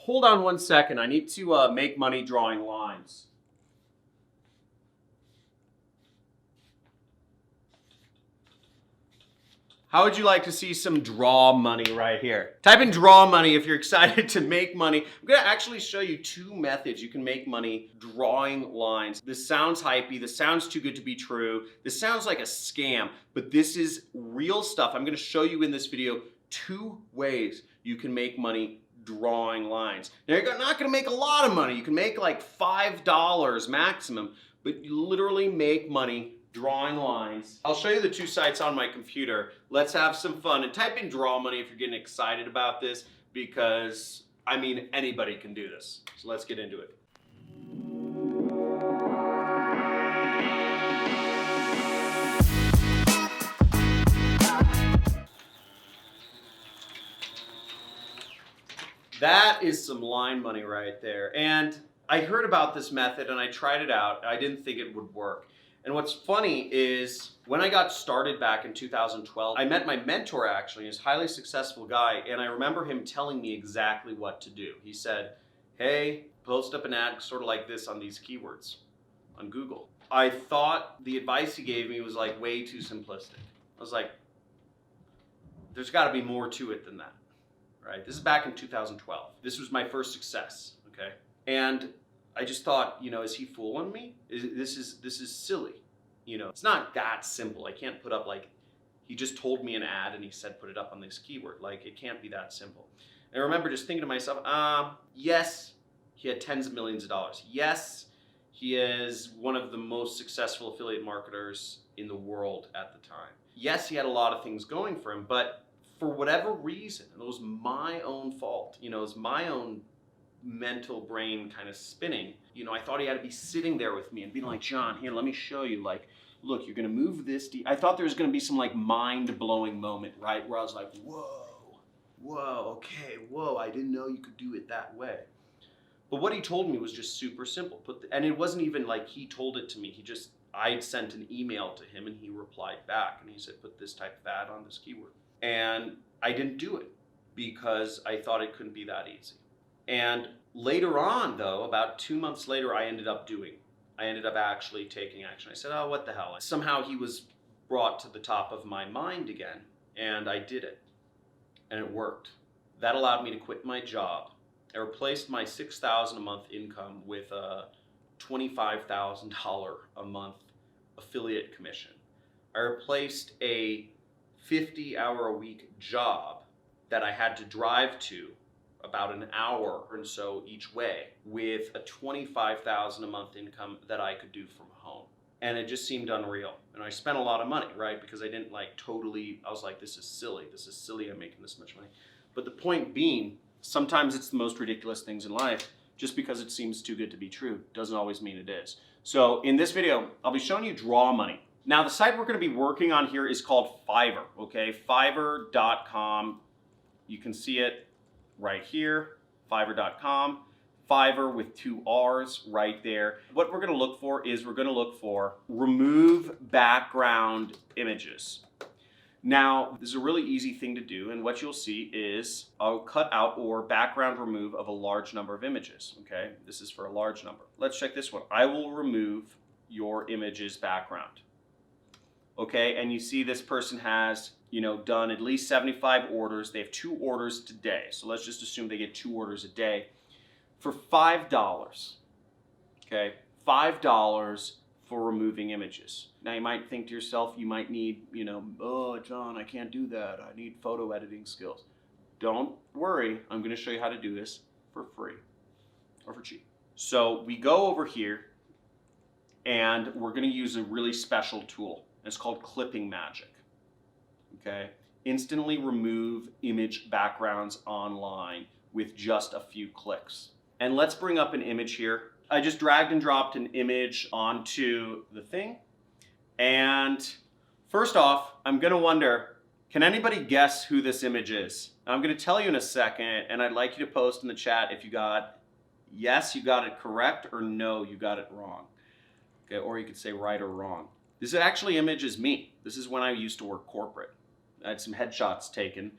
Hold on 1 second. I need to make money drawing lines. How would you like to see some draw money right here? Type in draw money if you're excited to make money. I'm gonna actually show you 2 methods you can make money drawing lines. This sounds hypey, this sounds too good to be true, this sounds like a scam, but this is real stuff. I'm gonna show you in this video 2 ways you can make money drawing lines. Now you're not gonna make a lot of money. You can make like $5 maximum, but you literally make money drawing lines. I'll show you the 2 sites on my computer. Let's have some fun and type in draw money if you're getting excited about this, because I mean anybody can do this. So let's get into it. That is some line money right there. And I heard about this method and I tried it out. I didn't think it would work. And what's funny is when I got started back in 2012, I met my mentor actually, he's a highly successful guy, and I remember him telling me exactly what to do. He said, hey, post up an ad sort of like this on these keywords on Google. I thought the advice he gave me was like way too simplistic. I was like, there's gotta be more to it than that, right? This is back in 2012. This was my first success, okay? And I just thought, you know, is he fooling me? This is silly. You know, it's not that simple. I can't put up like, he just told me an ad and he said put it up on this keyword. Like, it can't be that simple. And I remember just thinking to myself, yes, he had tens of millions of dollars. Yes, he is one of the most successful affiliate marketers in the world at the time. Yes, he had a lot of things going for him, but for whatever reason, it was my own fault. You know, it was my own mental brain kind of spinning. You know, I thought he had to be sitting there with me and being like, John, here, let me show you, like, look, you're gonna move this. I thought there was gonna be some like mind-blowing moment, right? Where I was like, whoa, okay, whoa, I didn't know you could do it that way. But what he told me was just super simple. And it wasn't even like he told it to me. I sent an email to him and he replied back and he said, put this type of ad on this keyword. And I didn't do it because I thought it couldn't be that easy. And later on, though, about 2 months later, I ended up actually taking action. I said, oh, what the hell? Somehow he was brought to the top of my mind again, and I did it. And it worked. That allowed me to quit my job. I replaced my $6,000 a month income with a $25,000 a month affiliate commission. I replaced a 50-hour-a-week job that I had to drive to about an hour or so each way with a $25,000 a month income that I could do from home. And it just seemed unreal. And I spent a lot of money, right? Because I didn't like I was like, this is silly. I'm making this much money. But the point being, sometimes it's the most ridiculous things in life. Just because it seems too good to be true doesn't always mean it is. So in this video, I'll be showing you draw money. Now the site we're gonna be working on here is called Fiverr, okay? Fiverr.com, you can see it right here, Fiverr.com, Fiverr with 2 R's right there. What we're gonna look for is remove background images. Now, this is a really easy thing to do, and what you'll see is a cutout or background remove of a large number of images, okay? This is for a large number. Let's check this one. I will remove your image's background, okay? And you see this person has, you know, done at least 75 orders. They have 2 orders today. So let's just assume they get 2 orders a day for $5, okay? $5 for removing images. Now you might think to yourself, you might need, you know, oh, John, I can't do that. I need photo editing skills. Don't worry. I'm going to show you how to do this for free or for cheap. So we go over here and we're going to use a really special tool. It's called Clipping Magic. Okay, instantly remove image backgrounds online with just a few clicks. And let's bring up an image here. I just dragged and dropped an image onto the thing. And first off, I'm gonna wonder, can anybody guess who this image is? Now, I'm gonna tell you in a second, and I'd like you to post in the chat if you got, yes, you got it correct, or no, you got it wrong. Okay, or you could say right or wrong. This actually image is me. This is when I used to work corporate. I had some headshots taken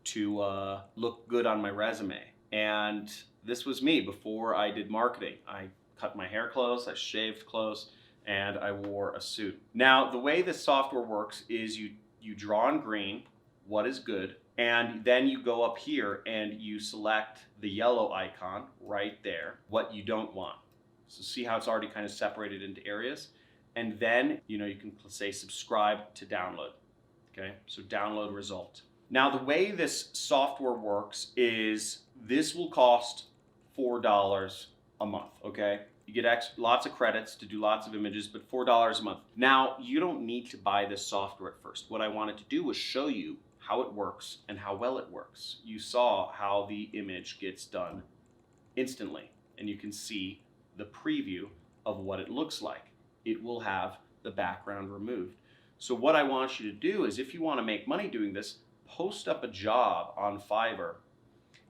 to look good on my resume. And this was me before I did marketing. I cut my hair close, I shaved close, and I wore a suit. Now, the way this software works is you draw in green what is good, and then you go up here and you select the yellow icon right there, what you don't want. So see how it's already kind of separated into areas? And then, you can say subscribe to download. Okay, so download result. Now, the way this software works is this will cost $4 a month, okay? You get lots of credits to do lots of images, but $4 a month. Now, you don't need to buy this software at first. What I wanted to do was show you how it works and how well it works. You saw how the image gets done instantly, and you can see the preview of what it looks like. It will have the background removed. So what I want you to do is, if you want to make money doing this, post up a job on Fiverr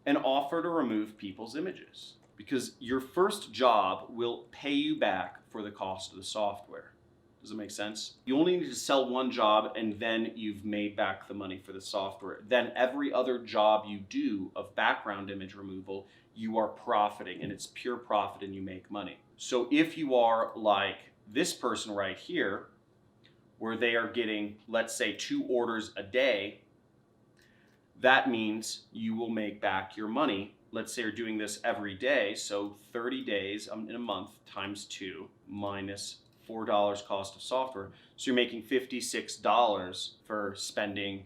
and offer to remove people's images, because your first job will pay you back for the cost of the software. Does it make sense? You only need to sell one job and then you've made back the money for the software. Then every other job you do of background image removal, you are profiting, and it's pure profit and you make money. So if you are like this person right here, where they are getting, let's say, 2 orders a day, that means you will make back your money. Let's say you're doing this every day, so 30 days in a month times 2 minus $4 cost of software. So you're making $56 for spending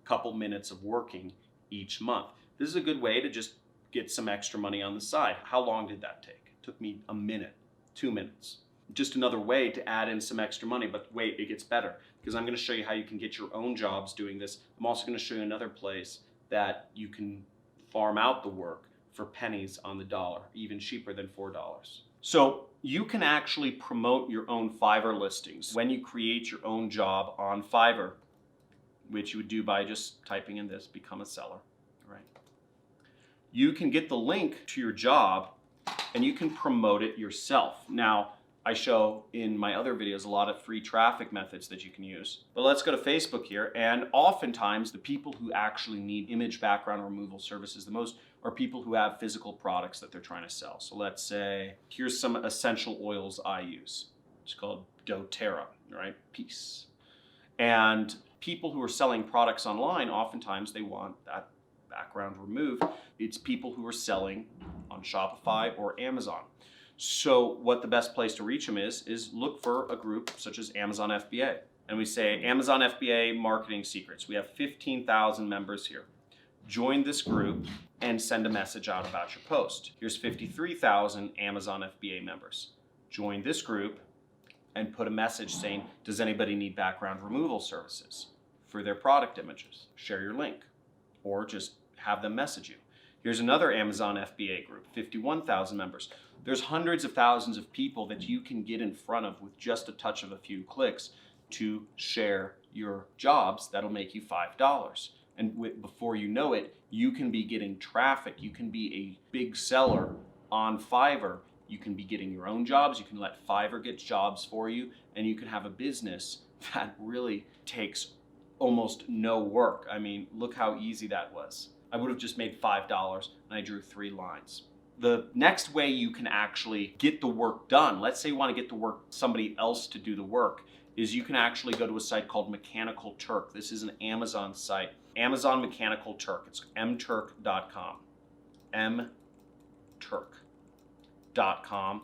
a couple minutes of working each month. This is a good way to just get some extra money on the side. How long did that take? It took me a minute, 2 minutes. Just another way to add in some extra money, but wait, it gets better, because I'm going to show you how you can get your own jobs doing this. I'm also going to show you another place that you can farm out the work for pennies on the dollar, even cheaper than $4. So you can actually promote your own Fiverr listings when you create your own job on Fiverr, which you would do by just typing in this, become a seller, right? You can get the link to your job and you can promote it yourself. Now, I show in my other videos a lot of free traffic methods that you can use. But let's go to Facebook here, and oftentimes the people who actually need image background removal services the most are people who have physical products that they're trying to sell. So let's say, here's some essential oils I use. It's called doTERRA, right? Peace. And people who are selling products online, oftentimes they want that background removed. It's people who are selling on Shopify or Amazon. So what the best place to reach them is look for a group such as Amazon FBA. And we say Amazon FBA Marketing Secrets. We have 15,000 members here. Join this group and send a message out about your post. Here's 53,000 Amazon FBA members. Join this group and put a message saying, does anybody need background removal services for their product images? Share your link, or just have them message you. Here's another Amazon FBA group, 51,000 members. There's hundreds of thousands of people that you can get in front of with just a touch of a few clicks to share your jobs. That'll make you $5. And before you know it, you can be getting traffic. You can be a big seller on Fiverr. You can be getting your own jobs. You can let Fiverr get jobs for you, and you can have a business that really takes almost no work. I mean, look how easy that was. I would have just made $5 and I drew 3 lines. The next way you can actually get the work done, let's say you want to get the work, somebody else to do the work, is you can actually go to a site called Mechanical Turk. This is an Amazon site, Amazon Mechanical Turk. It's mturk.com, mturk.com.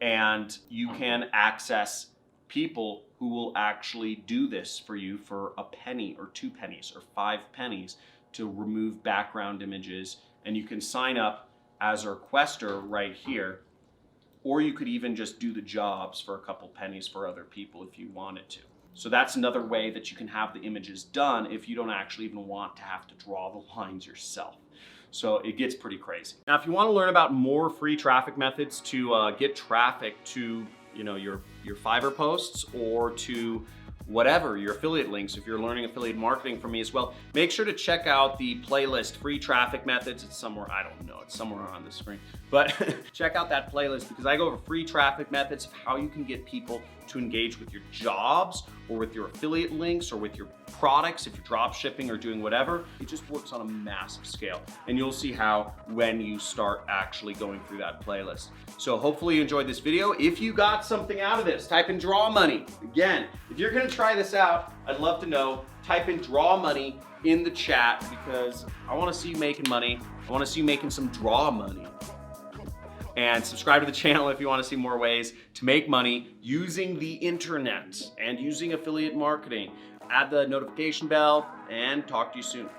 And you can access people who will actually do this for you for a penny or 2 pennies or 5 pennies to remove background images. And you can sign up as a requester right here, or you could even just do the jobs for a couple pennies for other people if you wanted to. So that's another way that you can have the images done if you don't actually even want to have to draw the lines yourself. So it gets pretty crazy. Now, if you want to learn about more free traffic methods to get traffic to your Fiverr posts, or to whatever, your affiliate links, if you're learning affiliate marketing from me as well, make sure to check out the playlist, Free Traffic Methods. It's somewhere, I don't know, it's somewhere on the screen. But check out that playlist because I go over free traffic methods of how you can get people to engage with your jobs or with your affiliate links or with your products if you're drop shipping or doing whatever. It just works on a massive scale. And you'll see how when you start actually going through that playlist. So hopefully you enjoyed this video. If you got something out of this, type in draw money. Again, if you're gonna try this out, I'd love to know. Type in draw money in the chat because I wanna see you making money. I wanna see you making some draw money. And subscribe to the channel if you want to see more ways to make money using the internet and using affiliate marketing. Add the notification bell and talk to you soon.